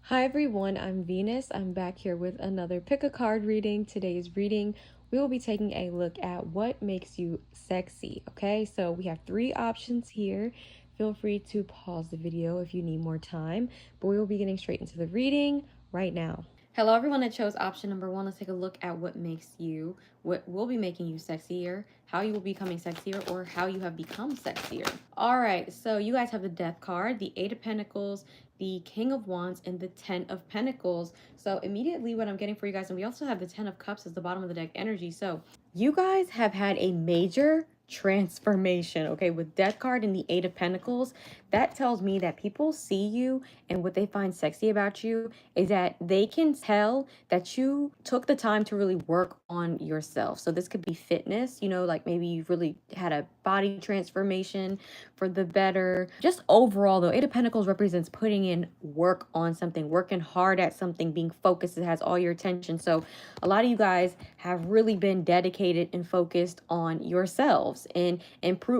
Hi everyone, I'm Venus. I'm back here with another pick a card reading. Today's reading, we will be taking a look at what makes you sexy. Okay, so we have three options here. Feel free to pause the video if you need more time, but we will be getting straight into the reading right now. Hello everyone that chose option number one. Let's take a look at what will be making you sexier, how you will be becoming sexier, or how you have become sexier. All right, so you guys have the Death card, the Eight of Pentacles, the King of Wands, and the Ten of Pentacles. So immediately what I'm getting for you guys, and we also have the Ten of Cups as the bottom of the deck energy. So you guys have had a major transformation, okay, with Death card and the Eight of Pentacles. That tells me that people see you, and what they find sexy about you is that they can tell that you took the time to really work on yourself. So this could be fitness, like maybe you've really had a body transformation for the better. Just overall though, Eight of Pentacles represents putting in work on something, working hard at something, being focused. It has all your attention. So a lot of you guys have really been dedicated and focused on yourselves and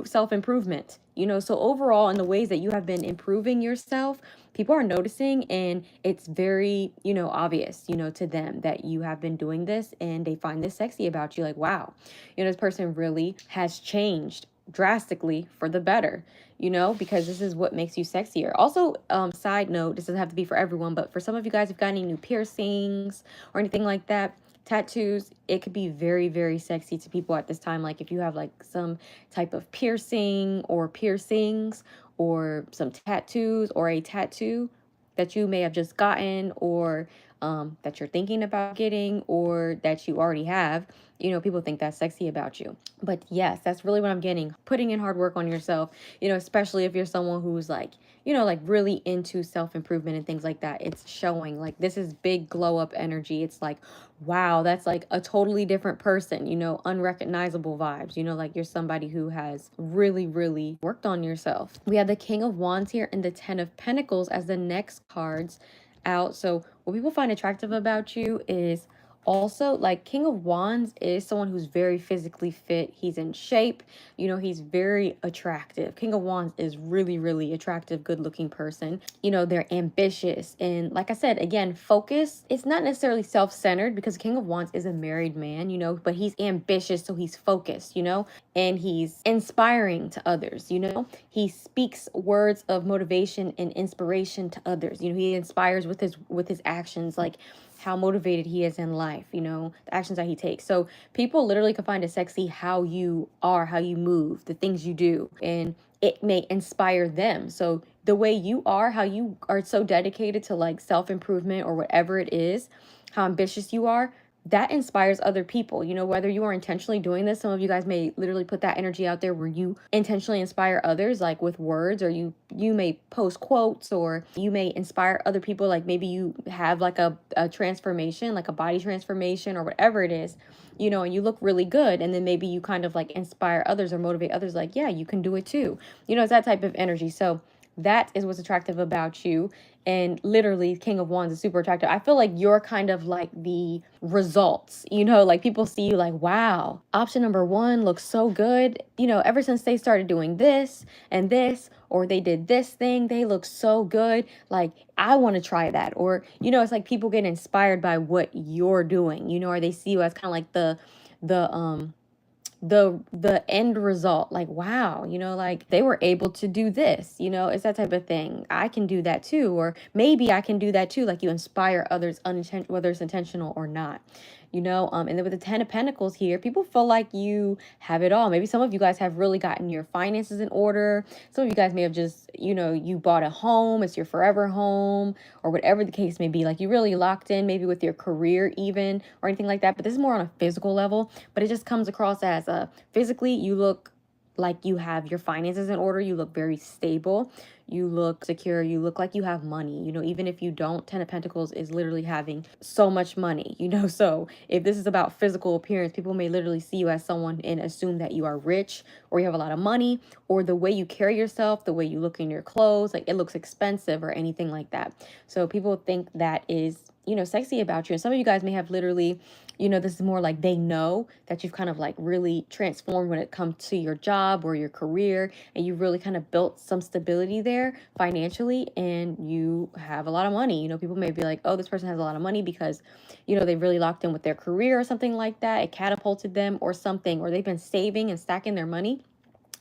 self-improvement. So overall, in the ways that you have been improving yourself, people are noticing, and it's very, obvious, to them that you have been doing this, and they find this sexy about you. Like, wow, this person really has changed drastically for the better, because this is what makes you sexier. Also, side note, this doesn't have to be for everyone, but for some of you guys, if you've got any new piercings or anything like that, tattoos, it could be very, very sexy to people at this time. Like if you have like some type of piercing or piercings or some tattoos or a tattoo that you may have just gotten, or that you're thinking about getting, or that you already have, people think that's sexy about you. But yes, that's really what I'm getting. Putting in hard work on yourself, especially if you're someone who's like, like really into self-improvement and things like that. It's showing. Like this is big glow up energy. It's like, wow, that's like a totally different person, unrecognizable vibes, like you're somebody who has really, really worked on yourself. We have the King of Wands here and the Ten of Pentacles as the next cards out. So what people find attractive about you is also, like, King of Wands is someone who's very physically fit. He's in shape. He's very attractive. King of Wands is really, really attractive, good looking person. They're ambitious. And like I said, again, focus. It's not necessarily self-centered because King of Wands is a married man, but he's ambitious. So he's focused, and he's inspiring to others, he speaks words of motivation and inspiration to others. He inspires with his actions, like how motivated he is in life, the actions that he takes. So people literally can find it sexy how you are, how you move, the things you do, and it may inspire them. So the way you are, how you are so dedicated to like self-improvement or whatever it is, how ambitious you are, that inspires other people, whether you are intentionally doing this. Some of you guys may literally put that energy out there where you intentionally inspire others, like with words, or you may post quotes, or you may inspire other people. Like maybe you have like a transformation, like a body transformation or whatever it is, and you look really good. And then maybe you kind of like inspire others or motivate others. Like, yeah, you can do it too. It's that type of energy. So that is what's attractive about you. And literally, King of Wands is super attractive. I feel like you're kind of like the results, like people see you like, wow, option number one looks so good. Ever since they started doing this and this, or they did this thing, they look so good. Like, I want to try that. Or, it's like people get inspired by what you're doing, or they see you as kind of like the end result. Like, wow, like they were able to do this, it's that type of thing. I can do that too, or maybe I can do that too. Like you inspire others whether it's intentional or not. And then with the Ten of Pentacles here, people feel like you have it all. Maybe some of you guys have really gotten your finances in order. Some of you guys may have just, you bought a home, it's your forever home, or whatever the case may be. Like you really locked in, maybe with your career even, or anything like that. But this is more on a physical level, but it just comes across as physically, you look like you have your finances in order. You look very stable. You look secure. You look like you have money. Even if you don't, Ten of Pentacles is literally having so much money, So if this is about physical appearance, people may literally see you as someone and assume that you are rich, or you have a lot of money, or the way you carry yourself, the way you look in your clothes, like it looks expensive or anything like that. So people think that is sexy about you. And some of you guys may have literally, this is more like they know that you've kind of like really transformed when it comes to your job or your career, and you really kind of built some stability there financially, and you have a lot of money. People may be like, oh, this person has a lot of money because, they really locked in with their career or something like that. It catapulted them or something, or they've been saving and stacking their money,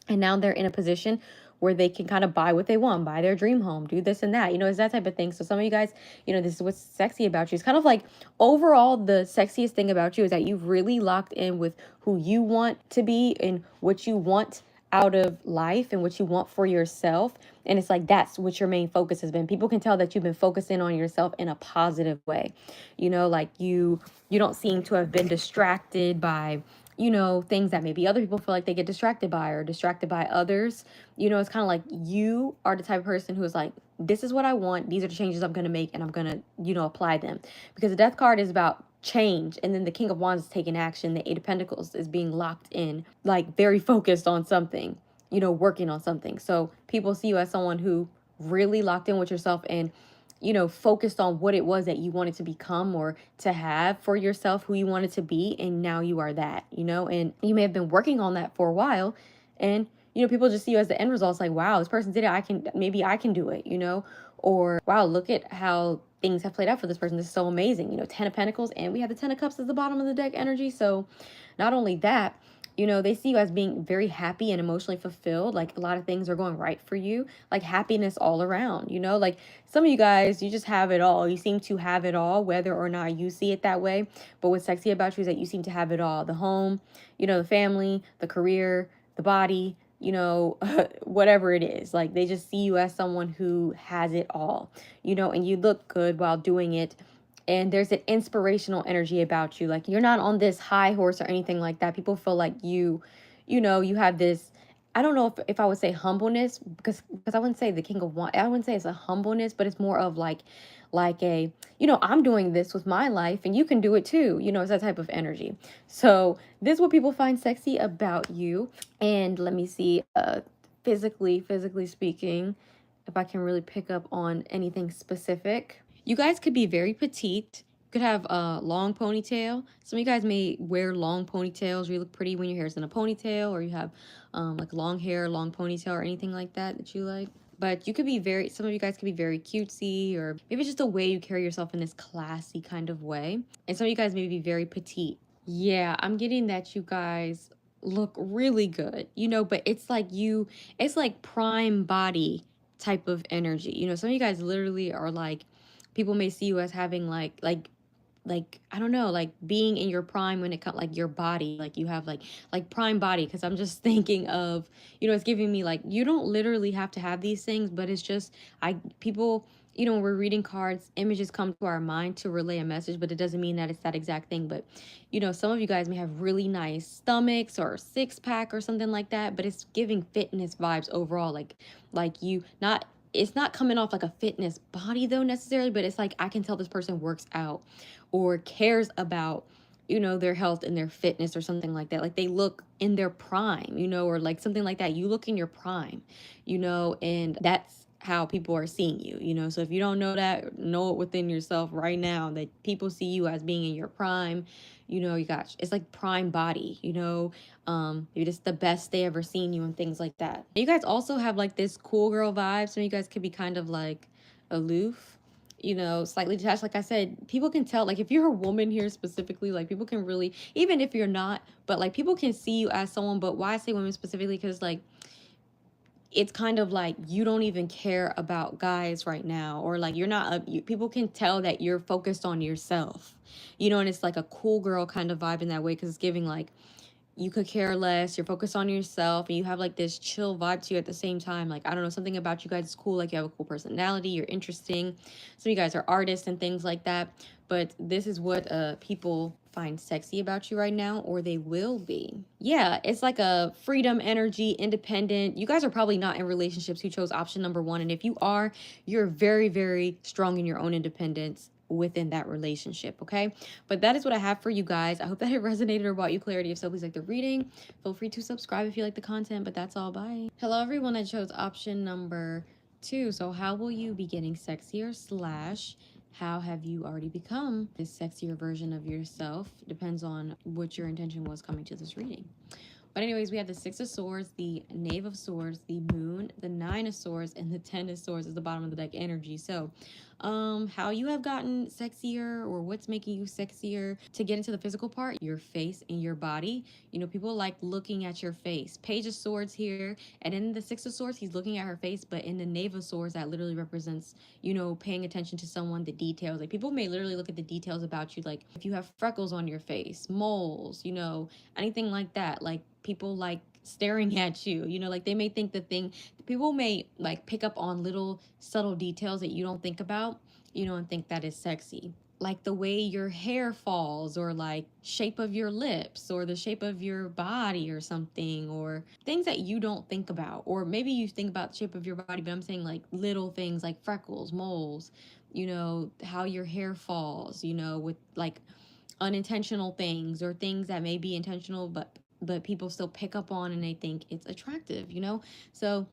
and now they're in a position where they can kind of buy what they want, buy their dream home, do this and that. It's that type of thing. So some of you guys, this is what's sexy about you. It's kind of like overall the sexiest thing about you is that you've really locked in with who you want to be and what you want out of life and what you want for yourself. And it's like that's what your main focus has been. People can tell that you've been focusing on yourself in a positive way. Like you don't seem to have been distracted by things that maybe other people feel like they get distracted by or distracted by others. It's kind of like you are the type of person who is like, this is what I want. These are the changes I'm going to make, and I'm going to, apply them. Because the Death card is about change. And then the King of Wands is taking action. The Eight of Pentacles is being locked in, like very focused on something, working on something. So people see you as someone who really locked in with yourself and focused on what it was that you wanted to become or to have for yourself, who you wanted to be. And now you are that, and you may have been working on that for a while. And, people just see you as the end result. It's like, wow, this person did it. Maybe I can do it, or wow, look at how things have played out for this person. This is so amazing. 10 of Pentacles, and we have the 10 of Cups at the bottom of the deck energy. So not only that, they see you as being very happy and emotionally fulfilled. Like a lot of things are going right for you, like happiness all around, like some of you guys, you just have it all. You seem to have it all, whether or not you see it that way. But what's sexy about you is that you seem to have it all. The home, the family, the career, the body, whatever it is. Like they just see you as someone who has it all, and you look good while doing it. And there's an inspirational energy about you. Like you're not on this high horse or anything like that. People feel like you have this, I don't know if I would say humbleness, because I wouldn't say the King of Wands. I wouldn't say it's a humbleness, but it's more of like a, I'm doing this with my life and you can do it too. It's that type of energy. So this is what people find sexy about you. And let me see, physically speaking, if I can really pick up on anything specific. You guys could be very petite. Could have a long ponytail. Some of you guys may wear long ponytails. You look pretty when your hair's in a ponytail, or you have like long hair, long ponytail, or anything like that you like. But you could be some of you guys could be very cutesy, or maybe just the way you carry yourself in this classy kind of way. And some of you guys may be very petite. Yeah, I'm getting that you guys look really good, but it's like prime body type of energy. Some of you guys literally are like, people may see you as having like I don't know, like being in your prime when it comes like your body, like you have like prime body. Because I'm just thinking of, it's giving me like, you don't literally have to have these things, but it's just people, when we're reading cards, images come to our mind to relay a message, but it doesn't mean that it's that exact thing. But some of you guys may have really nice stomachs or six-pack or something like that, but it's giving fitness vibes overall. Like you not, it's not coming off like a fitness body though necessarily, but it's like I can tell this person works out or cares about their health and their fitness or something like that. Like they look in their prime, or like something like that. You look in your prime, and that's how people are seeing you. So if you don't know that, know it within yourself right now, that people see you as being in your prime. You got, it's like prime body, maybe it's the best they ever seen you and things like that. You guys also have like this cool girl vibe. Some of you guys could be kind of like aloof, slightly detached. Like I said, people can tell, like if you're a woman here specifically, like people can really, even if you're not, but like people can see you as someone. But why I say women specifically, because like it's kind of like you don't even care about guys right now, or like you're not people can tell that you're focused on yourself, and it's like a cool girl kind of vibe in that way, because it's giving like you could care less, you're focused on yourself, and you have like this chill vibe to you at the same time. Like I don't know, something about you guys is cool. Like you have a cool personality, you're interesting. Some of you guys are artists and things like that. But this is what people find sexy about you right now, or they will be. Yeah, it's like a freedom energy, independent. You guys are probably not in relationships who chose option number one, and if you are, you're very, very strong in your own independence within that relationship. Okay, but that is what I have for you guys. I hope that it resonated or brought you clarity. If so, please like the reading. Feel free to subscribe if you like the content, but that's all. Bye. Hello everyone that chose option number 2. So how will you be getting sexier / how have you already become this sexier version of yourself? Depends on what your intention was coming to this reading. But anyways, we have the Six of Swords, the Knave of Swords, the Moon, the Nine of Swords, and the Ten of Swords is the bottom of the deck energy. So, how you have gotten sexier or what's making you sexier to get into the physical part, your face and your body. You know, people like looking at your face. Page of Swords here, and in the Six of Swords, he's looking at her face, but in the Knave of Swords, that literally represents, you know, paying attention to someone, the details. Like, people may literally look at the details about you, like if you have freckles on your face, moles, you know, anything like that. Like, people like staring at you, you know, like they may think people may like pick up on little subtle details that you don't think about, you know, and think that is sexy, like the way your hair falls, or like shape of your lips, or the shape of your body or something, or things that you don't think about. Or maybe you think about the shape of your body, but I'm saying like little things like freckles, moles, you know, how your hair falls, you know, with like unintentional things or things that may be intentional, but people still pick up on and they think it's attractive, you know? So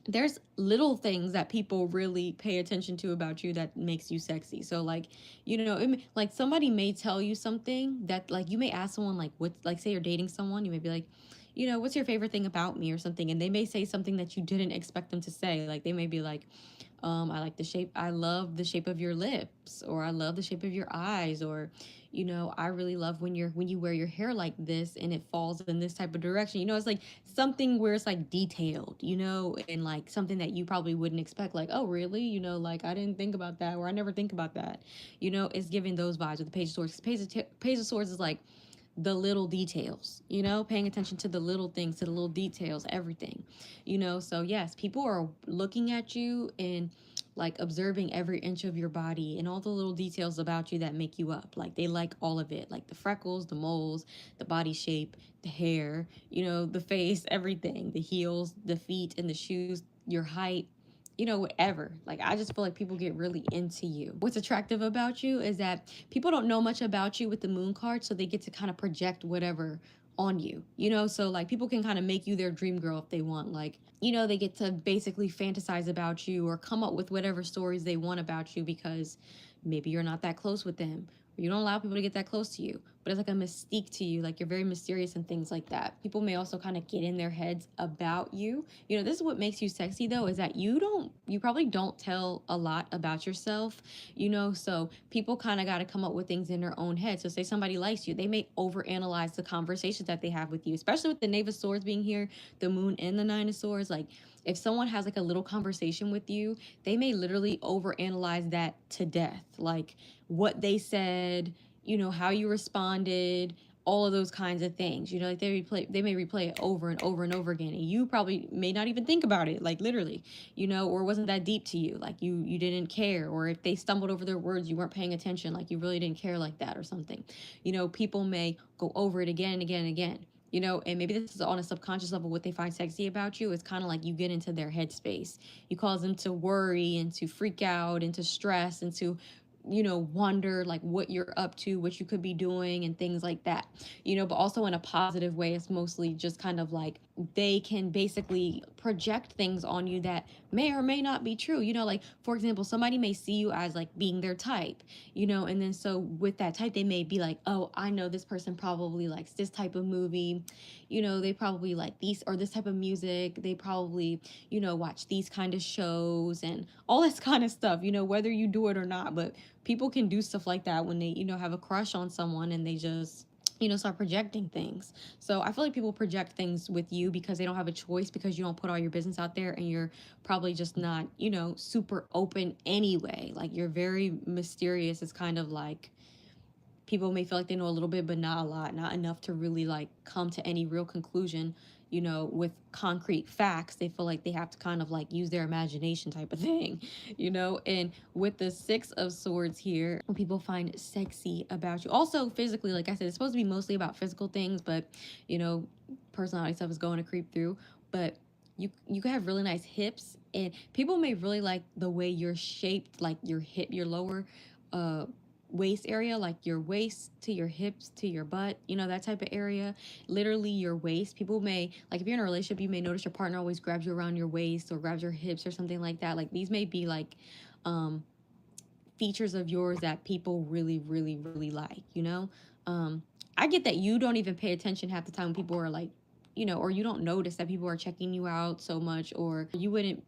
there's little things that people really pay attention to about you that makes you sexy. So like, you know, like somebody may tell you something that, like, you may ask someone like, what, like say you're dating someone, you may be like, you know, what's your favorite thing about me or something, and they may say something that you didn't expect them to say. Like they may be like, I love the shape of your lips, or I love the shape of your eyes, or, you know, I really love when you wear your hair like this and it falls in this type of direction. You know, it's like something where it's like detailed, you know, and like something that you probably wouldn't expect. Like, oh, really? You know, like I didn't think about that, or I never think about that. You know, it's giving those vibes with the Page of Swords. Page of Swords is like the little details, you know, paying attention to the little things, to the little details, everything, you know. So yes, people are looking at you and like observing every inch of your body and all the little details about you that make you up. Like they like all of it, like the freckles, the moles, the body shape, the hair, you know, the face, everything, the heels, the feet and the shoes, your height, you know, whatever. Like, I just feel like people get really into you. What's attractive about you is that people don't know much about you with the moon card, so they get to kind of project whatever on you, you know? So like people can kind of make you their dream girl if they want. Like, you know, they get to basically fantasize about you or come up with whatever stories they want about you, because maybe you're not that close with them, or you don't allow people to get that close to you, but it's like a mystique to you, like you're very mysterious and things like that. People may also kind of get in their heads about you. You know, this is what makes you sexy though, is that you probably don't tell a lot about yourself, you know. So people kind of got to come up with things in their own head. So say somebody likes you, they may overanalyze the conversations that they have with you, especially with the Knave of Swords being here, the Moon and the Nine of Swords. Like if someone has like a little conversation with you, they may literally overanalyze that to death, like what they said, you know, how you responded, all of those kinds of things. You know, like they may replay it over and over and over again, and you probably may not even think about it, like literally, you know, or it wasn't that deep to you, like you didn't care. Or if they stumbled over their words, you weren't paying attention, like you really didn't care like that or something. You know, people may go over it again and again and again. You know, and maybe this is on a subconscious level. What they find sexy about you is kind of like you get into their headspace. You cause them to worry and to freak out and to stress and to, you know, wonder like what you're up to, what you could be doing and things like that, you know. But also in a positive way, it's mostly just kind of like they can basically project things on you that may or may not be true. You know, like for example, somebody may see you as like being their type, you know, and then so with that type, they may be like, oh, I know this person probably likes this type of movie, you know, they probably like these or this type of music, they probably, you know, watch these kind of shows and all this kind of stuff, you know, whether you do it or not. But people can do stuff like that when they, you know, have a crush on someone and they just, you know, start projecting things. So I feel like people project things with you because they don't have a choice, because you don't put all your business out there and you're probably just not, you know, super open anyway. Like you're very mysterious. It's kind of like people may feel like they know a little bit, but not a lot, not enough to really like come to any real conclusion, you know, with concrete facts. They feel like they have to kind of like use their imagination type of thing, you know. And with the Six of Swords here, people find sexy about you. Also physically, like I said, it's supposed to be mostly about physical things, but you know, personality stuff is going to creep through. But you can have really nice hips, and people may really like the way you're shaped, like your hip, your lower waist area, like your waist to your hips to your butt, you know, that type of area, literally your waist. People may, like if you're in a relationship, you may notice your partner always grabs you around your waist or grabs your hips or something like that. Like these may be like features of yours that people really, really, really like, you know? I get that you don't even pay attention half the time when people are like, you know, or you don't notice that people are checking you out so much, or you wouldn't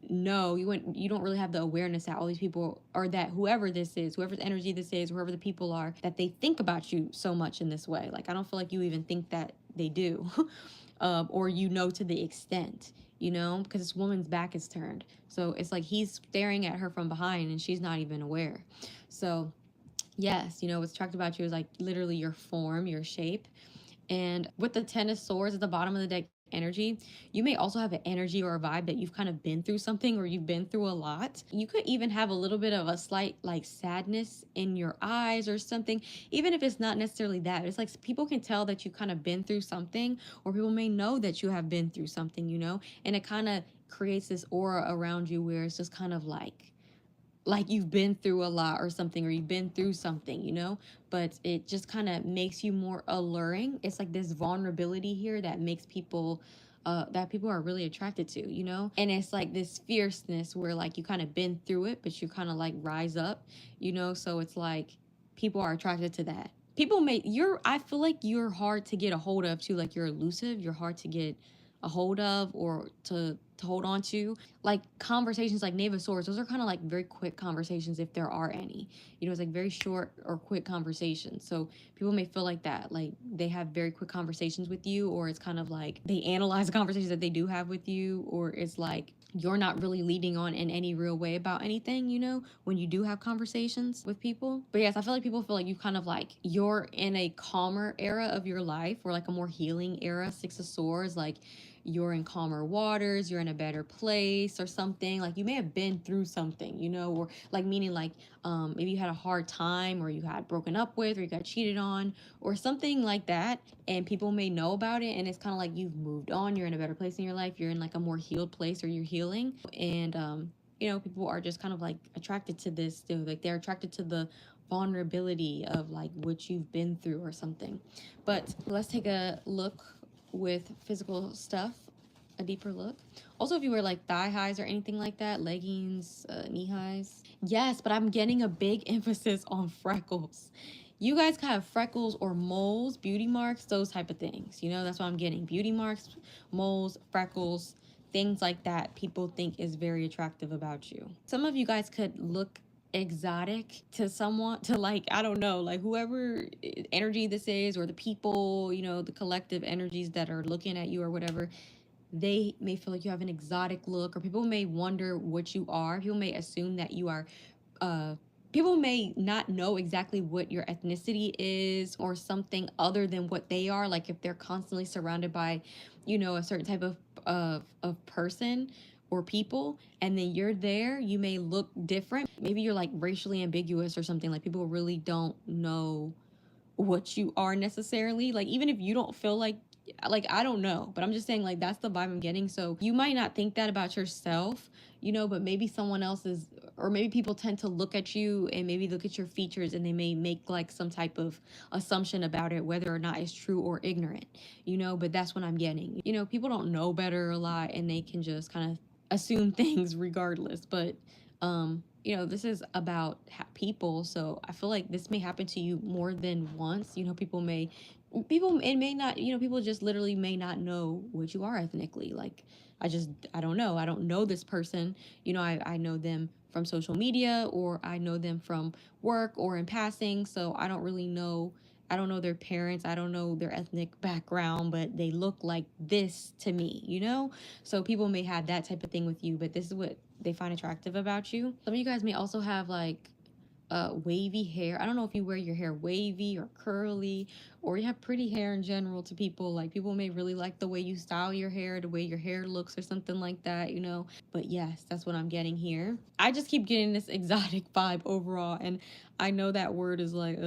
know, you don't really have the awareness that all these people, or that whoever this is, whoever's energy this is, whoever the people are, that they think about you so much in this way. Like, I don't feel like you even think that they do. Or you know, to the extent, you know, because this woman's back is turned, so it's like he's staring at her from behind and she's not even aware. So yes, you know, what's attractive about you is like literally your form, your shape. And with the Ten of Swords at the bottom of the deck energy, you may also have an energy or a vibe that you've kind of been through something, or you've been through a lot. You could even have a little bit of a slight like sadness in your eyes or something, even if it's not necessarily that. It's like people can tell that you kind of been through something, or people may know that you have been through something, you know, and it kind of creates this aura around you where it's just kind of like you've been through a lot or something, or you've been through something, you know, but it just kind of makes you more alluring. It's like this vulnerability here that makes people that people are really attracted to, you know. And it's like this fierceness where like you kind of been through it, but you kind of like rise up, you know. So it's like people are attracted to that. People may you're I feel like you're hard to get a hold of too. Like, you're elusive, you're hard to get a hold of, or to hold on to. Like conversations like Knave of Swords, those are kind of like very quick conversations, if there are any. You know, it's like very short or quick conversations. So people may feel like that, like they have very quick conversations with you, or it's kind of like they analyze the conversations that they do have with you, or it's like you're not really leading on in any real way about anything, you know, when you do have conversations with people. But yes, I feel like people feel like you kind of like you're in a calmer era of your life, or like a more healing era. Six of Swords, like you're in calmer waters, you're in a better place or something. Like you may have been through something, you know, or like meaning like maybe you had a hard time, or you got broken up with, or you got cheated on, or something like that, and people may know about it, and it's kind of like you've moved on, you're in a better place in your life, you're in like a more healed place, or you're healing. And you know, people are just kind of like attracted to this too. Like they're attracted to the vulnerability of like what you've been through or something. But let's take a look with physical stuff, a deeper look. Also, if you wear like thigh highs or anything like that, leggings, knee highs. Yes, but I'm getting a big emphasis on freckles. You guys can have freckles or moles, beauty marks, those type of things. You know, that's what I'm getting. Beauty marks, moles, freckles, things like that people think is very attractive about you. Some of you guys could look exotic to someone, to like, I don't know, like whoever energy this is, or the people, you know, the collective energies that are looking at you or whatever. They may feel like you have an exotic look, or people may wonder what you are. People may assume that you are people may not know exactly what your ethnicity is, or something other than what they are. Like if they're constantly surrounded by, you know, a certain type of person or people, and then you're there, you may look different. Maybe you're like racially ambiguous or something. Like people really don't know what you are necessarily. Like even if you don't feel like I don't know, but I'm just saying like that's the vibe I'm getting. So you might not think that about yourself, you know, but maybe someone else is, or maybe people tend to look at you and maybe look at your features, and they may make like some type of assumption about it, whether or not it's true or ignorant, you know. But that's what I'm getting. You know, people don't know better a lot, and they can just kind of assume things regardless. But you know, this is about people, so I feel like this may happen to you more than once. You know, people, it may not, you know, people just literally may not know what you are ethnically. Like I don't know this person, you know. I know them from social media, or I know them from work or in passing, so I don't really know. I don't know their parents, I don't know their ethnic background, but they look like this to me, you know. So people may have that type of thing with you, but this is what they find attractive about you. Some of you guys may also have like wavy hair. I don't know if you wear your hair wavy or curly, or you have pretty hair in general to people. Like people may really like the way you style your hair, the way your hair looks, or something like that, you know. But yes, that's what I'm getting here. I just keep getting this exotic vibe overall, and I know that word is like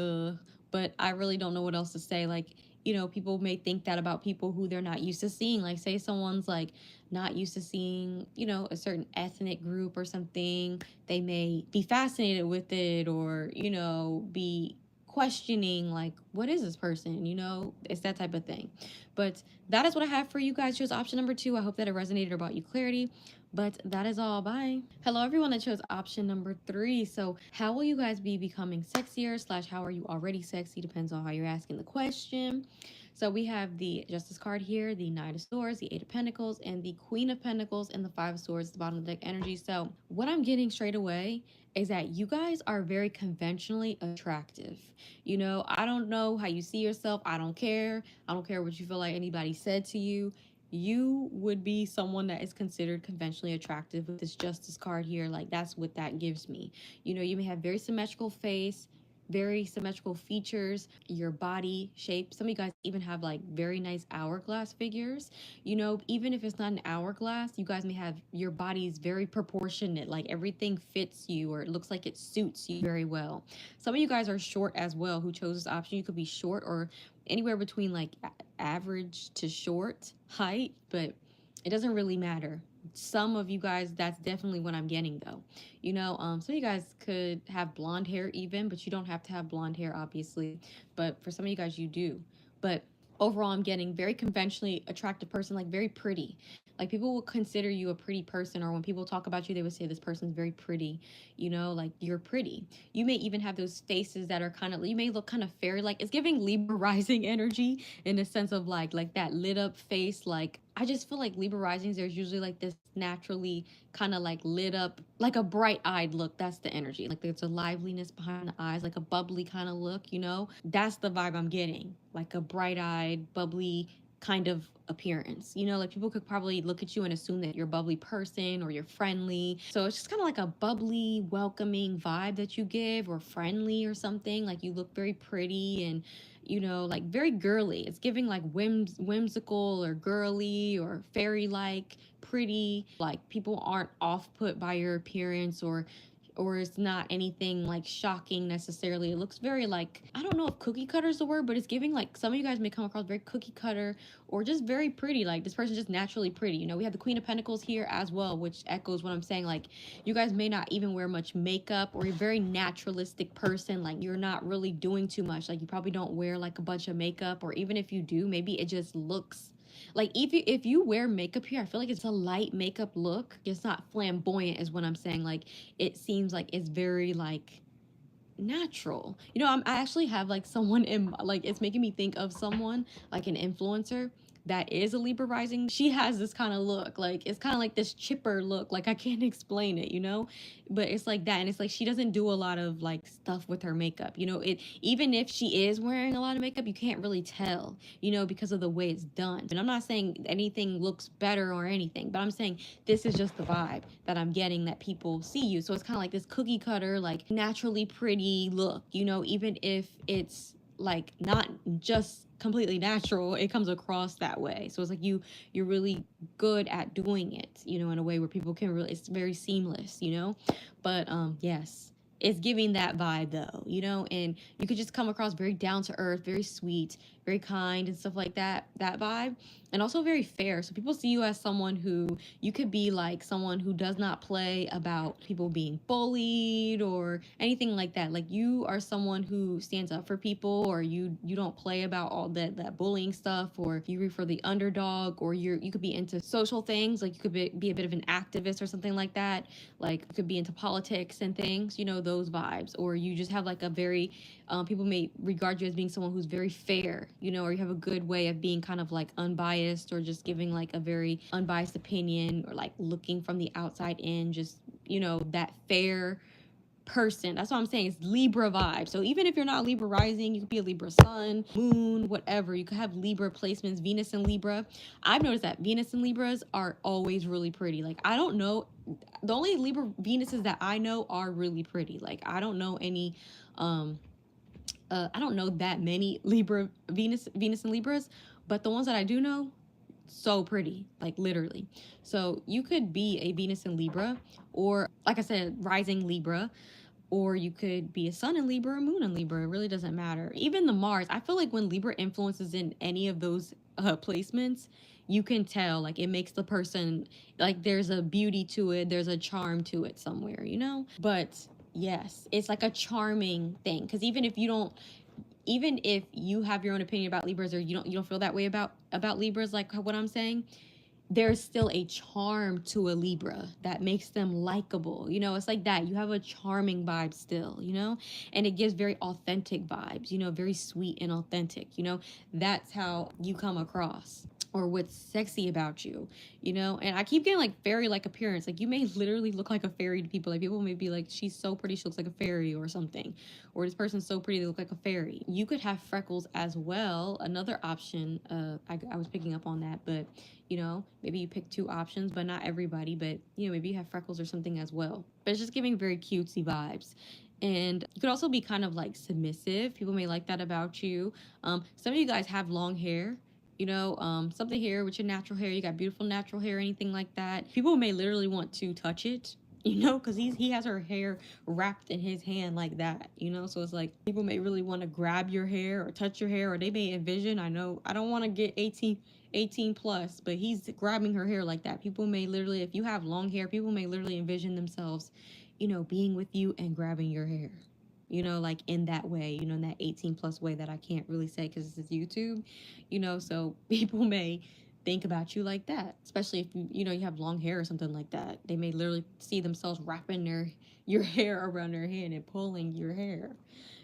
but I really don't know what else to say. Like, you know, people may think that about people who they're not used to seeing. Like say someone's like not used to seeing, you know, a certain ethnic group or something, they may be fascinated with it, or, you know, be questioning, like, what is this person? You know, it's that type of thing. But that is what I have for you guys. Chose option number 2. I hope that it resonated or brought you clarity. But that is all. Bye. Hello, everyone that chose option number 3. So, how will you guys be becoming sexier / how are you already sexy? Depends on how you're asking the question. So we have the Justice card here, the Knight of Swords, the Eight of Pentacles, and the Queen of Pentacles, and the Five of Swords at the bottom of the deck energy. So what I'm getting straight away is that you guys are very conventionally attractive. You know, I don't know how you see yourself. I don't care. I don't care what you feel like anybody said to you. You would be someone that is considered conventionally attractive with this Justice card here. Like, that's what that gives me. You know, you may have very symmetrical face, very symmetrical features, your body shape. Some of you guys even have like very nice hourglass figures. You know, even if it's not an hourglass, you guys may have your body's very proportionate, like everything fits you or it looks like it suits you very well. Some of you guys are short as well who chose this option. You could be short or anywhere between like average to short height, but it doesn't really matter. Some of you guys, that's definitely what I'm getting though. You know, some of you guys could have blonde hair even, but you don't have to have blonde hair, obviously. But for some of you guys, you do. But overall, I'm getting very conventionally attractive person, like very pretty. Like people will consider you a pretty person, or when people talk about you, they would say this person's very pretty. You know, like you're pretty. You may even have those faces that are kind of, you may look kind of fairy like. It's giving Libra rising energy in the sense of like that lit up face. Like I just feel like Libra risings, there's usually like this naturally kind of like lit up, like a bright eyed look. That's the energy. Like there's a liveliness behind the eyes, like a bubbly kind of look, you know? That's the vibe I'm getting. Like a bright eyed, bubbly kind of appearance. You know, like people could probably look at you and assume that you're a bubbly person or you're friendly. So it's just kind of like a bubbly, welcoming vibe that you give, or friendly or something. Like you look very pretty and, you know, like very girly. It's giving like whimsical or girly or fairy like, pretty. Like people aren't off put by your appearance, or it's not anything like shocking necessarily. It looks very like, I don't know if cookie cutter is the word, but it's giving like some of you guys may come across very cookie cutter or just very pretty. Like this person's just naturally pretty. You know, we have the Queen of Pentacles here as well, which echoes what I'm saying. Like you guys may not even wear much makeup, or you're a very naturalistic person. Like you're not really doing too much. Like you probably don't wear like a bunch of makeup, or even if you do, maybe it just looks like if you wear makeup here, I feel like it's a light makeup look. It's not flamboyant is what I'm saying. Like it seems like it's very like natural. You know, I actually have like someone in, like it's making me think of someone like an influencer that is a Libra rising. She has this kind of look, like it's kind of like this chipper look, like I can't explain it, you know, but it's like that. And it's like she doesn't do a lot of like stuff with her makeup, you know. It, even if she is wearing a lot of makeup, you can't really tell, you know, because of the way it's done. And I'm not saying anything looks better or anything, but I'm saying this is just the vibe that I'm getting, that people see you. So it's kind of like this cookie cutter, like naturally pretty look, you know, even if it's like not just completely natural, it comes across that way. So it's like you're really good at doing it, you know, in a way where people can really, it's very seamless, you know. But yes, it's giving that vibe though, you know. And you could just come across very down to earth, very sweet, very kind and stuff like that, that vibe. And also very fair. So people see you as someone who, you could be like someone who does not play about people being bullied or anything like that. Like you are someone who stands up for people, or you don't play about all that bullying stuff, or you root for the underdog, or you could be into social things. Like you could be a bit of an activist or something like that. Like you could be into politics and things, you know, those vibes. Or you just have like a very, people may regard you as being someone who's very fair, you know, or you have a good way of being kind of like unbiased, or just giving like a very unbiased opinion, or like looking from the outside in, just, you know, that fair person. That's what I'm saying. It's Libra vibe. So even if you're not Libra rising, you could be a Libra sun, moon, whatever. You could have Libra placements, Venus and Libra. I've noticed that Venus and Libras are always really pretty. Like I don't know, the only Libra Venuses that I know are really pretty. Like I don't know any I don't know that many Libra Venus and Libras, but the ones that I do know, so pretty, like literally. So you could be a Venus in Libra, or like I said, rising Libra, or you could be a sun in Libra or moon in Libra. It really doesn't matter. Even the Mars, I feel like when Libra influences in any of those placements, you can tell, like it makes the person, like there's a beauty to it, there's a charm to it somewhere, you know. But yes, it's like a charming thing, because even if you don't even if you have your own opinion about Libras, or you don't feel that way about Libras, like what I'm saying, there's still a charm to a Libra that makes them likable. You know, it's like that. You have a charming vibe still, you know, and it gives very authentic vibes, you know, very sweet and authentic, you know, that's how you come across, or what's sexy about you, you know. And I keep getting like fairy like appearance. Like you may literally look like a fairy to people. Like people may be like, she's so pretty, she looks like a fairy or something. Or this person's so pretty, they look like a fairy. You could have freckles as well. Another option, I was picking up on that, but you know, maybe you pick two options, but not everybody. But you know, maybe you have freckles or something as well. But it's just giving very cutesy vibes. And you could also be kind of like submissive. People may like that about you. Some of you guys have long hair, you know, something here with your natural hair. You got beautiful natural hair, anything like that. People may literally want to touch it, you know, because he has her hair wrapped in his hand like that, you know. So it's like people may really want to grab your hair or touch your hair, or they may envision, I know I don't want to get 18 plus, but he's grabbing her hair like that. People may literally, if you have long hair, people may literally envision themselves, you know, being with you and grabbing your hair, you know, like in that way, you know, in that 18 plus way that I can't really say because this is YouTube, you know. So people may think about you like that, especially if you know, you have long hair or something like that. They may literally see themselves wrapping your hair around their hand and pulling your hair,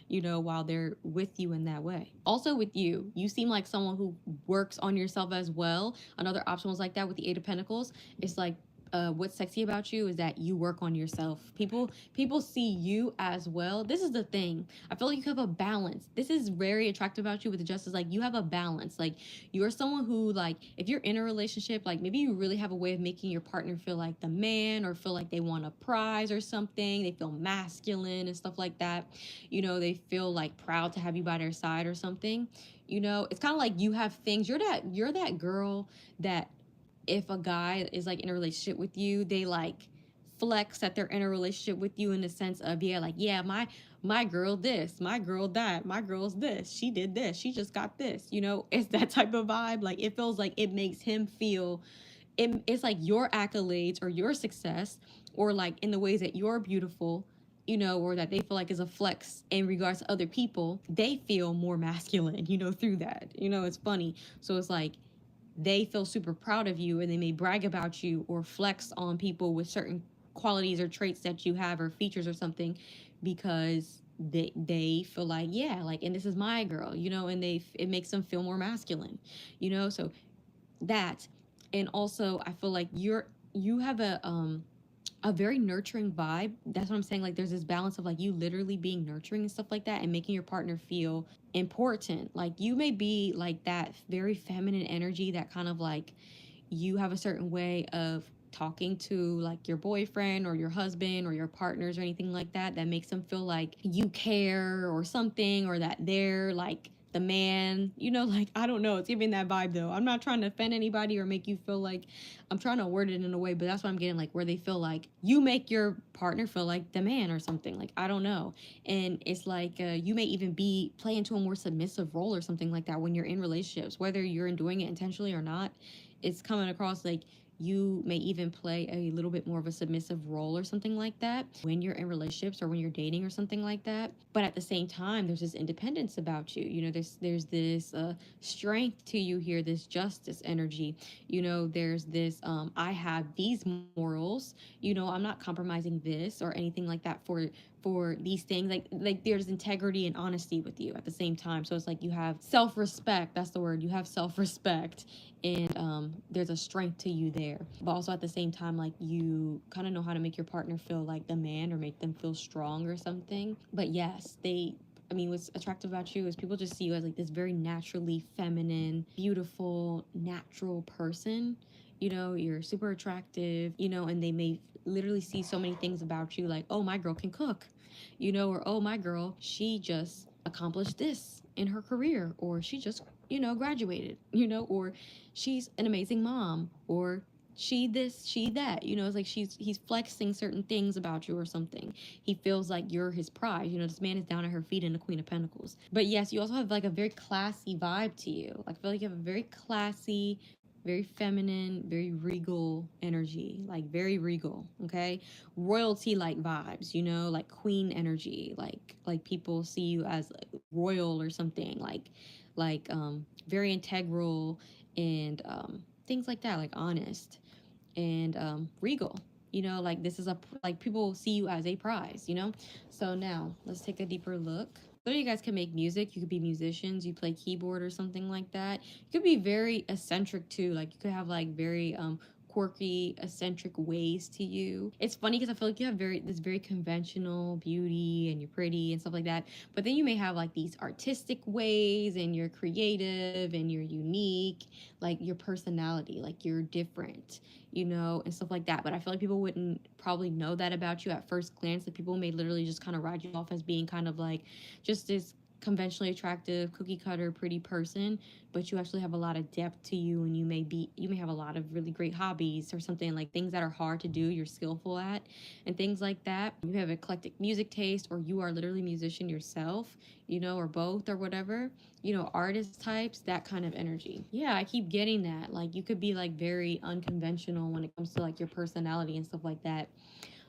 you know, while they're with you in that way. Also with you, you seem like someone who works on yourself as well. Another option was like that with the Eight of Pentacles. It's like, what's sexy about you is that you work on yourself. People see you as well. This is the thing. I feel like you have a balance. This is very attractive about you with the Justice. Like you have a balance. Like you're someone who, like, if you're in a relationship, like maybe you really have a way of making your partner feel like the man, or feel like they want a prize or something. They feel masculine and stuff like that. You know, they feel like proud to have you by their side or something. You know, it's kind of like you have things. You're that girl that if a guy is like in a relationship with you, they like flex that they're in a relationship with you in the sense of, yeah, like, yeah, my girl this, my girl that, my girl's this, she did this, she just got this, you know. It's that type of vibe. Like it feels like it makes him feel, it's like your accolades or your success, or like in the ways that you're beautiful, you know, or that they feel like is a flex in regards to other people, they feel more masculine, you know, through that. You know, it's funny. So it's like they feel super proud of you, and they may brag about you or flex on people with certain qualities or traits that you have, or features or something, because they feel like, yeah, like, and this is my girl, you know, and it makes them feel more masculine, you know. So that, and also I feel like you have a very nurturing vibe. That's what I'm saying. Like there's this balance of like you literally being nurturing and stuff like that, and making your partner feel important. Like you may be like that very feminine energy that kind of like, you have a certain way of talking to like your boyfriend or your husband or your partners or anything like that, that makes them feel like you care or something, or that they're like the man, you know. Like I don't know, it's giving that vibe though. I'm not trying to offend anybody or make you feel like, I'm trying to word it in a way, but that's what I'm getting, like where they feel like you make your partner feel like the man or something. Like I don't know. And it's like you may even be play into a more submissive role or something like that when you're in relationships, whether you're doing it intentionally or not. It's coming across like you may even play a little bit more of a submissive role or something like that when you're in relationships or when you're dating or something like that. But at the same time, there's this independence about you. You know, there's this strength to you here, this justice energy. You know, there's this I have these morals. You know, I'm not compromising this or anything like that for these things. Like there's integrity and honesty with you at the same time. So it's like you have self-respect. That's the word. You have self-respect, and there's a strength to you there. But also at the same time, like you kind of know how to make your partner feel like the man, or make them feel strong or something. But yes, I mean, what's attractive about you is people just see you as like this very naturally feminine, beautiful, natural person. You know, you're super attractive, you know, and they may literally see so many things about you, like, oh, my girl can cook, you know, or oh, my girl, she just accomplished this in her career, or she just, you know, graduated, you know, or she's an amazing mom, or she this, she that, you know. It's like he's flexing certain things about you or something. He feels like you're his prize, you know. This man is down at her feet in the Queen of Pentacles. But yes, you also have like a very classy vibe to you. Like I feel like you have a very classy, very feminine, very regal energy, like very regal, okay? Royalty like vibes, you know, like queen energy, like people see you as royal or something, very integral and things like that, like honest and regal. You know, like this is a like people see you as a prize, you know? So now let's take a deeper look. So you guys can make music. You could be musicians. You play keyboard or something like that. You could be very eccentric too. Like you could have like very quirky, eccentric ways to you. It's funny because I feel like you have very conventional beauty and you're pretty and stuff like that. But then you may have like these artistic ways and you're creative and you're unique, like your personality, like you're different, you know, and stuff like that. But I feel like people wouldn't probably know that about you at first glance. Like people may literally just kind of write you off as being kind of like just this conventionally attractive, cookie cutter, pretty person, but you actually have a lot of depth to you, and you may have a lot of really great hobbies or something, like things that are hard to do, you're skillful at, and things like that. You have eclectic music taste, or you are literally a musician yourself, you know, or both or whatever, you know, artist types, that kind of energy. Yeah, I keep getting that. Like you could be like very unconventional when it comes to like your personality and stuff like that.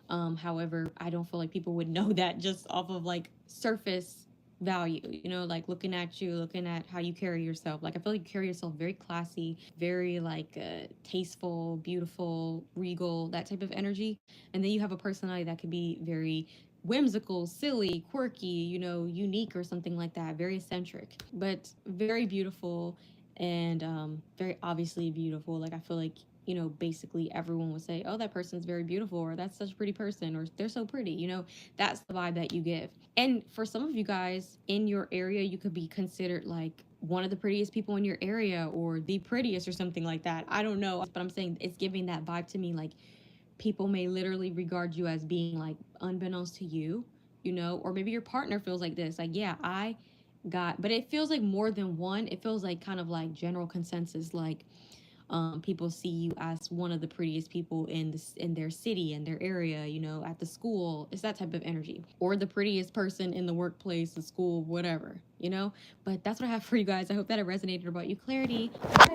However, I don't feel like people would know that just off of like surface value, you know, like looking at you, looking at how you carry yourself. Like I feel like you carry yourself very classy, very like tasteful, beautiful, regal, that type of energy. And then you have a personality that could be very whimsical, silly, quirky, you know, unique or something like that, very eccentric, but very beautiful and very obviously beautiful. Like I feel like, you know, basically everyone would say, oh, that person's very beautiful, or that's such a pretty person, or they're so pretty, you know, that's the vibe that you give. And for some of you guys in your area, you could be considered like one of the prettiest people in your area or the prettiest or something like that. I don't know, but I'm saying it's giving that vibe to me. Like people may literally regard you as being like unbeknownst to you, you know, or maybe your partner feels like this, like, yeah, I got, but it feels like more than one. It feels like kind of like general consensus, like people see you as one of the prettiest people in their city and their area, you know, at the school. It's that type of energy, or the prettiest person in the workplace, the school, whatever, you know. But that's what I have for you guys. I hope that it resonated about you. Clarity. Bye.